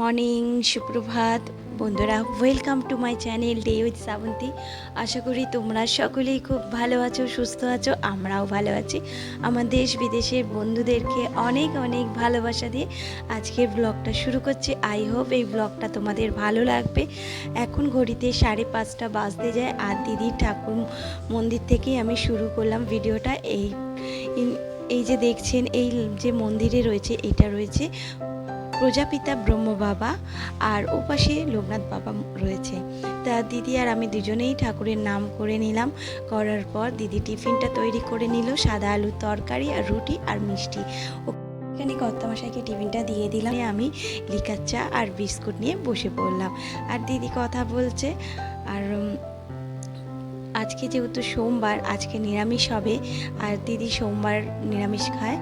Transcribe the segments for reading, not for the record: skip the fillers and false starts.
Morning, সুপ্রভাত বন্ধুরা, welcome to my channel day with Shrabanti. আশা করি তোমরা সকলেই খুব ভালো আছো, সুস্থ আছো। আমরাও ভালো আছি। আমার দেশ বিদেশের বন্ধুদেরকে অনেক অনেক ভালোবাসা দিয়ে আজকের ব্লগটা শুরু করছি। আই হোপ এই ব্লগটা তোমাদের ভালো লাগবে। এখন ঘড়িতে 5:30 বাজতে যায়, আর দিদির ঠাকুর মন্দির থেকেই আমি শুরু করলাম ভিডিওটা। এই যে দেখছেন, এই যে মন্দিরে রয়েছে, এটা রয়েছে প্রজাপিতা ব্রহ্ম বাবা, আর ওপাশে লোকনাথ বাবা রয়েছে। তা দিদি আর আমি দুজনেই ঠাকুরের নাম করে নিলাম। করার পর দিদি টিফিনটা তৈরি করে নিল, সাদা আলুর তরকারি আর রুটি আর মিষ্টি। এখানে কর্তামশাইকে টিফিনটা দিয়ে দিলাম। আমি লিকার চা আর বিস্কুট নিয়ে বসে পড়লাম, আর দিদি কথা বলছে। আর আজকে যেহেতু সোমবার, আজকে নিরামিষ হবে, আর দিদি সোমবার নিরামিষ খায়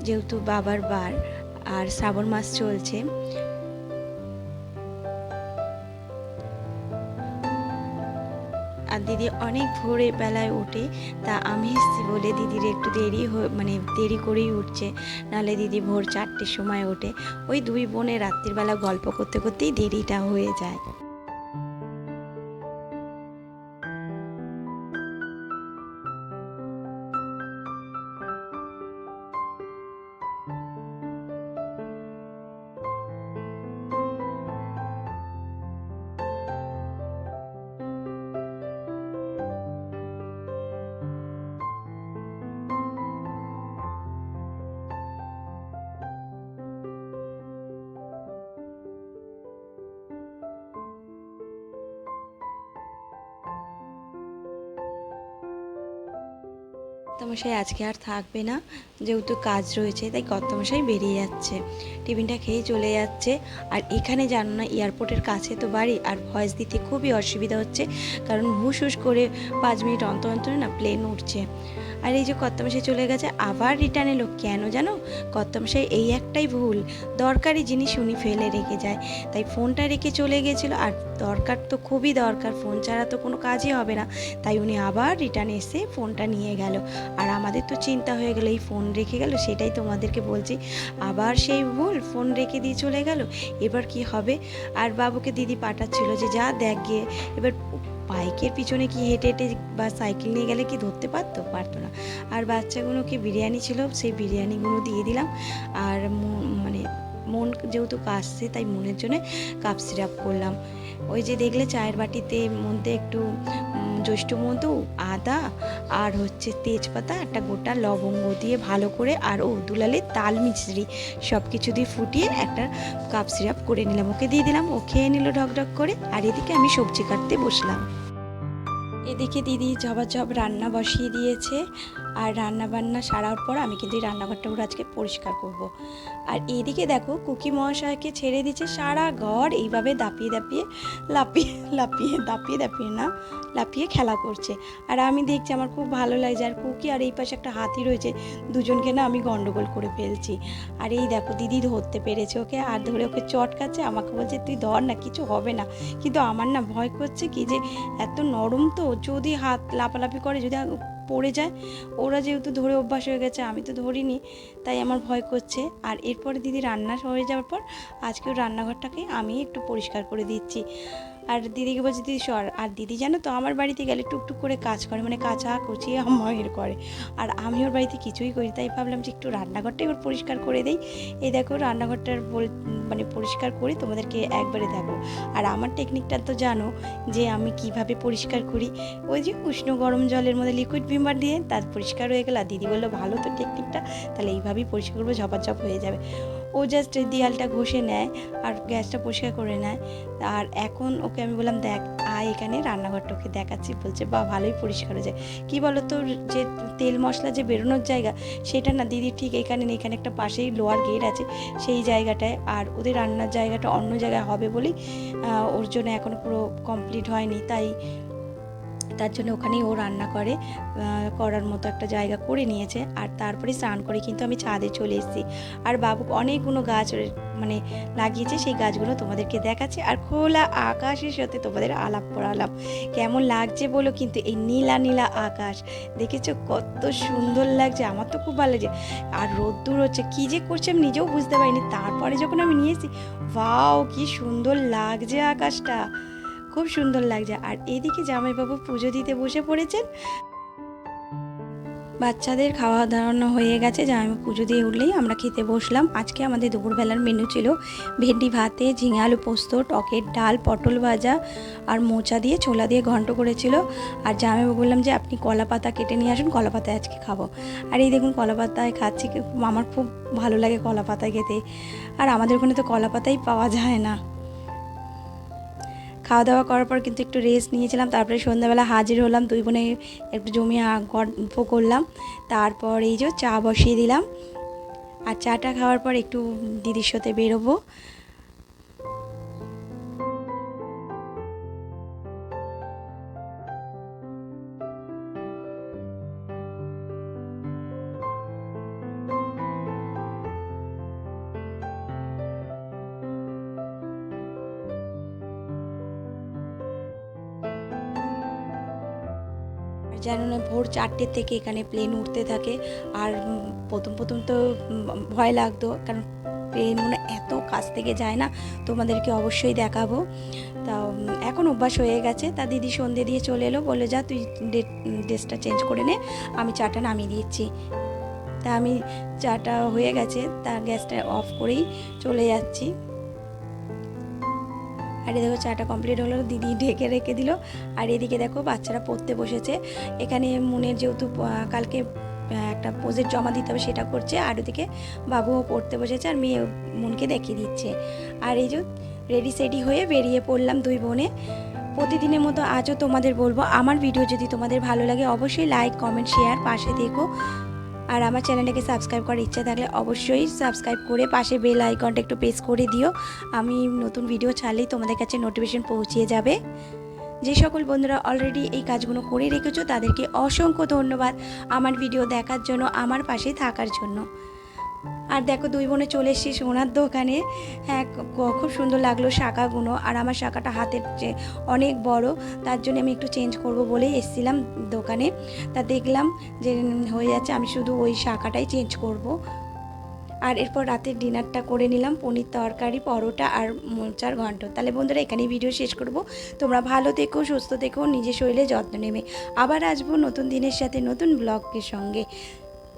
যেহেতু বাবার বার, আর শ্রাবণ মাস চলছে। আর দিদি অনেক ভোরে বেলায় ওঠে, তা আমি এসেছি বলে দিদির একটু দেরি করেই উঠছে। নাহলে দিদি ভোর 4টের সময় ওঠে। ওই দুই বোনে রাত্রির বেলা গল্প করতে করতেই দেরিটা হয়ে যায়। কর্তামশাই আজকে আর থাকবে না, যেহেতু কাজ রয়েছে, তাই কর্তামশাই বেরিয়ে যাচ্ছে, টিফিনটা খেয়ে চলে যাচ্ছে। আর এখানে জানো না, এয়ারপোর্টের কাছে তো বাড়ি, আর ভয়েস দিতে খুবই অসুবিধা হচ্ছে, কারণ হুস হুস করে 5 মিনিট অন্তর অন্তর না প্লেন উঠছে। আর এই যে কর্তামশাই চলে গেছে, আবার রিটার্ন এলো। কেন জানো, কর্তামশাই এই একটাই ভুল, দরকারি জিনিস উনি ফেলে রেখে যায়। তাই ফোনটা রেখে চলে গেছিলো, আর দরকার তো খুবই দরকার, ফোন ছাড়া তো কোনো কাজই হবে না। তাই উনি আবার রিটার্ন এসে ফোনটা নিয়ে গেল। আর আমাদের তো চিন্তা হয়ে গেল, এই ফোন রেখে গেল, সেটাই তোমাদেরকে বলছি। আবার সেই ভুল, ফোন রেখে দিয়ে চলে গেল, এবার কি হবে। আর বাবুকে দিদি পাঠাচ্ছিল যে যা দেখ গিয়ে। এবার বাইকের পিছনে কি হেঁটে হেঁটে বা সাইকেল নিয়ে গেলে কি ধরতে পারতো না। আর বাচ্চাগুলোকে বিরিয়ানি ছিল, সেই বিরিয়ানিগুলো দিয়ে দিলাম। আর মন যেহেতু কাশছে, তাই মনের জন্য কাপ সিরাপ করলাম। ওই যে দেখলে চায়ের বাটিতে মধ্যে একটু জ্যৈষ্ঠ মধু, আদা আর হচ্ছে তেজপাতা, একটা গোটা লবঙ্গ দিয়ে ভালো করে, আর দুলালে তাল মিছরি সব কিছু দিয়ে ফুটিয়ে একটা কাপ সিরাপ করে নিলাম, ওকে দিয়ে দিলাম। ও খেয়ে নিল ঢকঢক করে। আর এদিকে আমি সবজি কাটতে বসলাম। এদিকে দিদি ঝপাঝপ রান্না বসিয়ে দিয়েছে, আর রান্না বান্না সারার পর আমি কিন্তু এই রান্নাঘরটা পুরো আজকে পরিষ্কার করব। আর এদিকে দেখো, কুকি মহাশয়কে ছেড়ে দিচ্ছে সারা ঘর এইভাবে লাপিয়ে খেলা করছে। আর আমি দেখছি, আমার খুব ভালো লাগছে। আর কুকি আর এই পাশে একটা হাতি রয়েছে, দুজনকে না আমি গন্ডগোল করে ফেলছি। আর এই দেখো, দিদি ধরতে পেরেছে ওকে, আর ধরে ওকে চটকাচ্ছে, আমাকে বলছে তুই ধর না, কিছু হবে না। কিন্তু আমার না ভয় করছে কি, যে এত নরম তো, যদি হাত লাপালাপি করে, যদি পড়ে যায়। ওরা যেহেতু ধরে অভ্যাস হয়ে গেছে, আমি তো ধরিনি, তাই আমার ভয় করছে। আর এরপরে দিদি রান্না হয়ে যাওয়ার পর আজকেও রান্নাঘরটাকে আমি একটু পরিষ্কার করে দিচ্ছি। আর দিদিকে বলছি দিদি সর। আর দিদি জানো তো, আমার বাড়িতে গেলে টুকটুক করে কাজ করে, কাঁচা কুচিয়ে আমার করে। আর আমি ওর বাড়িতে কিছুই করি, তাই ভাবলাম যে একটু রান্নাঘরটা এবার পরিষ্কার করে দেই। এই দেখো, রান্নাঘরটার পরিষ্কার করে তোমাদেরকে একবারে দেখো। আর আমার টেকনিকটা তো জানো যে আমি কিভাবে পরিষ্কার করি। ওই যে উষ্ণ গরম জলের মধ্যে লিকুইড ভিমবার দিয়ে তার পরিষ্কার হয়ে গেল। আর দিদি বললো ভালো তো টেকনিকটা, তাহলে এইভাবেই পরিষ্কার করবো, ঝপাঝপ হয়ে যাবে। ও জাস্ট দেয়ালটা ঘষে নেয় আর গ্যাসটা পরিষ্কার করে নেয়। আর এখন ওকে আমি বললাম দেখ, এখানে রান্নাঘরটাকে দেখাচ্ছি। বলছে বা ভালোই পরিষ্কার হয়ে যায়। কী বলো তো, যে তেল মশলা যে বেরোনোর জায়গা, সেটা না দিদি ঠিক এখানে একটা পাশেই লোয়ার গেট আছে, সেই জায়গাটায়। আর ওদের রান্নার জায়গাটা অন্য জায়গায় হবে বলেই ওর জন্য এখনও পুরো কমপ্লিট হয়নি। তাই তার জন্য ওখানেই ও রান্না করার মতো একটা জায়গা করে নিয়েছে। আর তারপরে স্নান করে কিন্তু আমি ছাদে চলে এসেছি। আর বাবু অনেকগুলো গাছ মানে লাগিয়েছে, সেই গাছগুলো তোমাদেরকে দেখাচ্ছে। আর খোলা আকাশের সাথে তোমাদের আলাপ করালাম, কেমন লাগছে বলো কিন্তু এই নীলা নীলা আকাশ দেখেছো কত সুন্দর লাগছে, আমার তো খুব ভালো লাগছে। আর রোদ্দুর হচ্ছে, কী যে করছে আমি নিজেও বুঝতে পারিনি। তারপরে যখন আমি নিয়েছি, ওয়াও কি সুন্দর লাগছে আকাশটা, খুব সুন্দর লাগছে। আর এইদিকে জামাইবাবু পুজো দিতে বসে পড়েছেন। বাচ্চাদের খাওয়া দাওয়ানো হয়ে গেছে, জামাইবাবু পুজো দিয়ে উঠলেই আমরা খেতে বসলাম। আজকে আমাদের দুপুরবেলার মেনু ছিল ভেন্ডি ভাতে, ঝিঙে আলু পোস্ত, টকের ডাল, পটল ভাজা আর মোচা দিয়ে ছোলা দিয়ে ঘন্ট করেছিল। আর জামাইবাবু বললাম যে আপনি কলা পাতা কেটে নিয়ে আসুন, কলা পাতায় আজকে খাবো। আর এই দেখুন কলা পাতায় খাচ্ছি, আমার খুব ভালো লাগে কলা পাতায় খেতে। আর আমাদের ওখানে তো কলা পাতাই পাওয়া যায় না। খাওয়া দাওয়া করার পর কিন্তু একটু রেস্ট নিয়েছিলাম। তারপরে সন্ধ্যাবেলা হাজির হলাম, দুই বোনে একটু জমিয়ে গল্প করলাম। তারপর এই যে চা বসিয়ে দিলাম। আর চাটা খাওয়ার পর একটু দিদির সাথে বেরোবো। যেন না ভোর 4টে থেকে এখানে প্লেন উঠতে থাকে। আর প্রথম তো ভয় লাগতো, কারণ প্লেন মানে এত কাছ থেকে যায় না, তোমাদেরকে অবশ্যই দেখাবো। তা এখন অভ্যাস হয়ে গেছে। তা দিদি সন্ধে দিয়ে চলে এলো, বলে যা তুই ড্রেসটা চেঞ্জ করে নে, আমি চাটা নামিয়ে দিচ্ছি। তা আমি চাটা হয়ে গেছে, তা গ্যাসটা অফ করেই চলে যাচ্ছি। আর দেখো চাটা কমপ্লিট হলো, দিদি ঢেকে রেখে দিল। আর এদিকে দেখো বাচ্চারা পড়তে বসেছে। এখানে মনের যেহেতু কালকে একটা প্রজেক্ট জমা দিতে হবে, সেটা করছে। আর ওদিকে বাবুও পড়তে বসেছে, আর মেয়ে মনকে দেখিয়ে দিচ্ছে। আর এই যে রেডি সেডি হয়ে বেরিয়ে পড়লাম দুই বোনে। প্রতিদিনের মতো আজও তোমাদের বলবো, আমার ভিডিও যদি তোমাদের ভালো লাগে অবশ্যই লাইক, কমেন্ট, শেয়ার, পাশে দেখো। আর আমার চ্যানেলটাকে সাবস্ক্রাইব করার ইচ্ছা থাকলে অবশ্যই সাবস্ক্রাইব করে পাশে বেল আইকনটা একটু প্রেস করে দিও। আমি নতুন ভিডিও ছাড়লেই তোমাদের কাছে নোটিফিকেশন পৌঁছিয়ে যাবে। যে সকল বন্ধুরা অলরেডি এই কাজগুলো করে রেখেছো তাদেরকে অসংখ্য ধন্যবাদ আমার ভিডিও দেখার জন্য, আমার পাশে থাকার জন্য। আর দেখো দুই বোনে চলে এসেছি সোনার দোকানে। হ্যাঁ, খুব সুন্দর লাগলো শাঁখাগুলো। আর আমার শাঁখাটা হাতের চেয়ে অনেক বড়, তার জন্য আমি একটু চেঞ্জ করব বলেই এসেছিলাম দোকানে। তা দেখলাম যে হয়ে যাচ্ছে, আমি শুধু ওই শাঁখাটাই চেঞ্জ করব। আর এরপর রাতের ডিনারটা করে নিলাম, পনির তরকারি, পরোটা আর মোচার ঘন্ট। তাহলে বন্ধুরা এখানেই ভিডিও শেষ করব। তোমরা ভালো থেকো, সুস্থ থেকো, নিজের শরীরে যত্ন নেবে। আবার আসবো নতুন দিনের সাথে, নতুন ব্লগের সঙ্গে।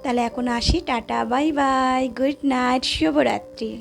তাহলে এখন আসি, tata, bye bye, good night, শুভরাত্রি।